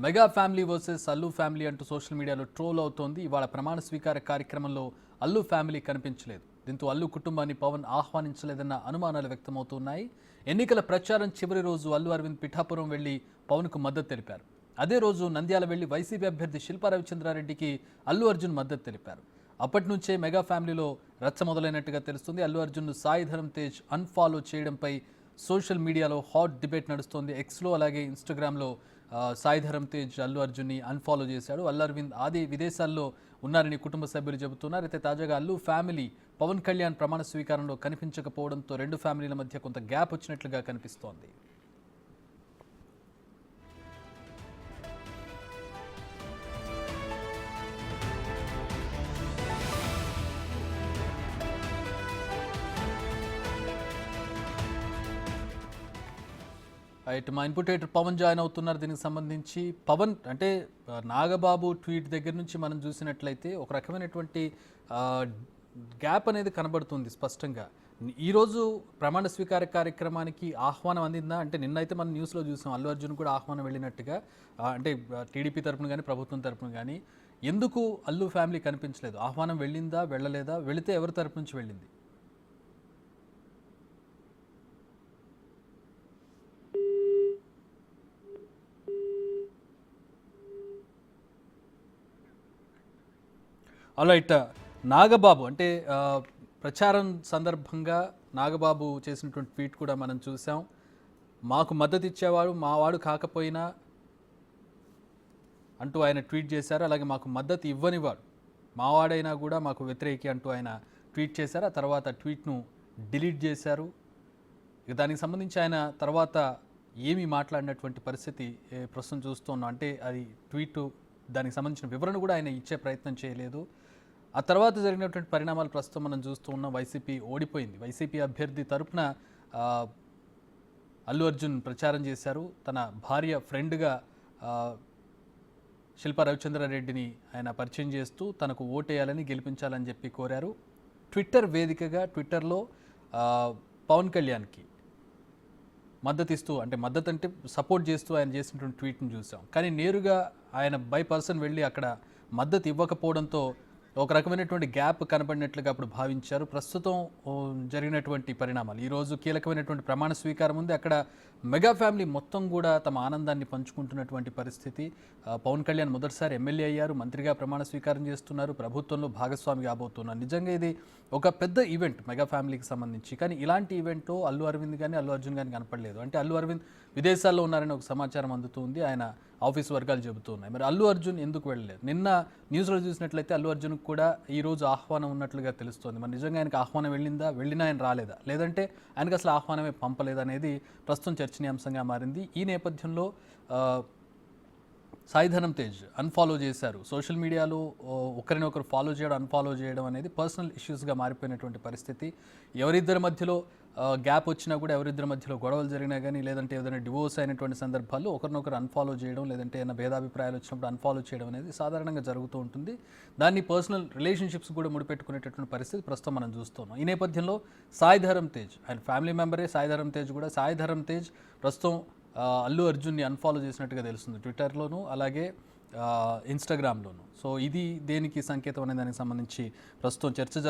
Mega family versus Allu family అంటూ social మీడియాలో troll అవుతోంది. ఇవాళ ప్రమాణ స్వీకార కార్యక్రమంలో అల్లు ఫ్యామిలీ కనిపించలేదు. దీంతో అల్లు కుటుంబాన్ని పవన్ ఆహ్వానించలేదన్న అనుమానాలు వ్యక్తమవుతున్నాయి. ఎన్నికల ప్రచారం చివరి రోజు అల్లు అరవింద్ పిఠాపురం వెళ్లి పవన్కు మద్దతు తెలిపారు. అదే రోజు నంద్యాల వెళ్లి వైసీపీ అభ్యర్థి శిల్పా రవిచంద్రారెడ్డికి అల్లు అర్జున్ మద్దతు తెలిపారు. అప్పటి నుంచే మెగా ఫ్యామిలీలో రచ్చ మొదలైనట్టుగా తెలుస్తుంది. అల్లు అర్జున్ సాయి ధరమ్ తేజ్ అన్ఫాలో చేయడంపై సోషల్ మీడియాలో హాట్ డిబేట్ నడుస్తోంది. ఎక్స్లో అలాగే ఇన్స్టాగ్రామ్లో సాయి ధరమ్ తేజ్ అల్లు అర్జున్ని అన్ఫాలో చేశాడు. అల్లు అరవింద్ ఆది విదేశాల్లో ఉన్నారని కుటుంబ సభ్యులు చెబుతున్నారు. అయితే తాజాగా అల్లు ఫ్యామిలీ పవన్ కళ్యాణ్ ప్రమాణ స్వీకారంలో కనిపించకపోవడంతో రెండు ఫ్యామిలీల మధ్య కొంత గ్యాప్ వచ్చినట్లుగా కనిపిస్తోంది. మా ఇన్పుట్ ఎడిటర్ పవన్ జాయిన్ అవుతున్నారు. దీనికి సంబంధించి పవన్ అంటే నాగబాబు ట్వీట్ దగ్గర నుంచి మనం చూసినట్లయితే ఒక రకమైనటువంటి గ్యాప్ అనేది కనబడుతుంది స్పష్టంగా. ఈరోజు ప్రమాణ స్వీకార కార్యక్రమానికి ఆహ్వానం అందిందా అంటే నిన్నైతే మనం న్యూస్లో చూసాం అల్లు అర్జున్ కూడా ఆహ్వానం వెళ్ళినట్టుగా. అంటే టీడీపీ తరపున కానీ ప్రభుత్వం తరపున కానీ ఎందుకు అల్లు ఫ్యామిలీ కనిపించలేదు? ఆహ్వానం వెళ్ళిందా వెళ్ళలేదా? వెళితే ఎవరి తరపు నుంచి వెళ్ళింది? ఆల్రైట్, నాగబాబు అంటే ప్రచారం సందర్భంగా నాగబాబు చేసినటువంటి ట్వీట్ కూడా మనం చూసాం. మాకు మద్దతు ఇచ్చేవాడు మావాడు కాకపోయినా అంటూ ఆయన ట్వీట్ చేశారు. అలాగే మాకు మద్దతు ఇవ్వనివాడు మావాడైనా కూడా మాకు వ్యతిరేకి అంటూ ఆయన ట్వీట్ చేశారు. ఆ తర్వాత ట్వీట్ను డిలీట్ చేశారు. ఇక దానికి సంబంధించి ఆయన తర్వాత ఏమీ మాట్లాడినటువంటి పరిస్థితి ప్రస్తుతం చూస్తున్నాం. అంటే అది ట్వీట్ దానికి సంబంధించిన వివరణ కూడా ఆయన ఇచ్చే ప్రయత్నం చేయలేదు. ఆ తర్వాత జరిగినటువంటి పరిణామాలు ప్రస్తుతం మనం చూస్తూ ఉన్నాం. వైసీపీ ఓడిపోయింది. వైసీపీ అభ్యర్థి తరపున అల్లు అర్జున్ ప్రచారం చేశారు. తన భార్య ఫ్రెండ్గా శిల్పా రవిచంద్రారెడ్డిని ఆయన పరిచయం చేస్తూ తనకు ఓటేయాలని గెలిపించాలని చెప్పి కోరారు. ట్విట్టర్ వేదికగా ట్విట్టర్లో పవన్ కళ్యాణ్కి మద్దతిస్తూ అంటే మద్దతు అంటే సపోర్ట్ చేస్తూ ఆయన చేసినటువంటి ట్వీట్ని చూసాం. కానీ నేరుగా ఆయన బై పర్సన్ వెళ్ళి అక్కడ మద్దతు ఇవ్వకపోవడంతో ఒక రకమైనటువంటి గ్యాప్ కనబడినట్లుగా అప్పుడు భావించారు. ప్రస్తుతం జరిగినటువంటి పరిణామాలు ఈరోజు కీలకమైనటువంటి ప్రమాణ స్వీకారం ఉంది. అక్కడ మెగా ఫ్యామిలీ మొత్తం కూడా తమ ఆనందాన్ని పంచుకుంటున్నటువంటి పరిస్థితి. పవన్ కళ్యాణ్ మొదటిసారి ఎమ్మెల్యే అయ్యారు, మంత్రిగా ప్రమాణ స్వీకారం చేస్తున్నారు, ప్రభుత్వంలో భాగస్వామి కాబోతున్నారు. నిజంగా ఇది ఒక పెద్ద ఈవెంట్ మెగా ఫ్యామిలీకి సంబంధించి. కానీ ఇలాంటి ఈవెంట్లో అల్లు అరవింద్ కానీ అల్లు అర్జున్ కానీ కనపడలేదు. అంటే అల్లు అరవింద్ విదేశాల్లో ఉన్నారని ఒక సమాచారం అందుతుంది, ఆయన ఆఫీస్ వర్గాలు చెబుతున్నాయి. మరి అల్లు అర్జున్ ఎందుకు వెళ్ళలేదు? నిన్న న్యూస్లో చూసినట్లయితే అల్లు అర్జున్కి కూడా ఈరోజు ఆహ్వానం ఉన్నట్లుగా తెలుస్తోంది. మరి నిజంగా ఆయనకు ఆహ్వానం వెళ్ళిందా, వెళ్ళినా ఆయన రాలేదా, లేదంటే ఆయనకు అసలు ఆహ్వానమే పంపలేదనేది ప్రస్తుతం చర్చనీయాంశంగా మారింది. ఈ నేపథ్యంలో సాయి ధరమ్ తేజ్ అన్ఫాలో చేశారు. సోషల్ మీడియాలో ఒకరినొకరు ఫాలో చేయడం అన్ఫాలో చేయడం అనేది పర్సనల్ ఇష్యూస్గా మారిపోయినటువంటి పరిస్థితి. ఎవరిద్దరి మధ్యలో గ్యాప్ వచ్చినా కూడా, ఎవరిద్దరి మధ్యలో గొడవలు జరిగినా కానీ, లేదంటే ఏదైనా డివోర్స్ అయినటువంటి సందర్భాల్లో ఒకరినొకరు అన్ఫాలో చేయడం, లేదంటే ఏదైనా భేదాభిప్రాయాలు వచ్చినప్పుడు అన్ఫాలో చేయడం అనేది సాధారణంగా జరుగుతూ ఉంటుంది. దాన్ని పర్సనల్ రిలేషన్షిప్స్ కూడా ముడిపెట్టుకునేటటువంటి పరిస్థితి ప్రస్తుతం మనం చూస్తున్నాం. ఈ నేపథ్యంలో సాయి ధరమ్ తేజ్ ఆయన ఫ్యామిలీ మెంబరే. సాయి ధరమ్ తేజ్ కూడా సాయి ధరమ్ తేజ్ ప్రస్తుతం అల్లు అర్జున్ని అన్ఫాలో చేసినట్టుగా తెలుస్తుంది ట్విట్టర్లోను అలాగే ఇన్స్టాగ్రామ్లోను. సో ఇది దేనికి సంకేతం అనే దానికి సంబంధించి ప్రస్తుతం చర్చ జరుగుతుంది.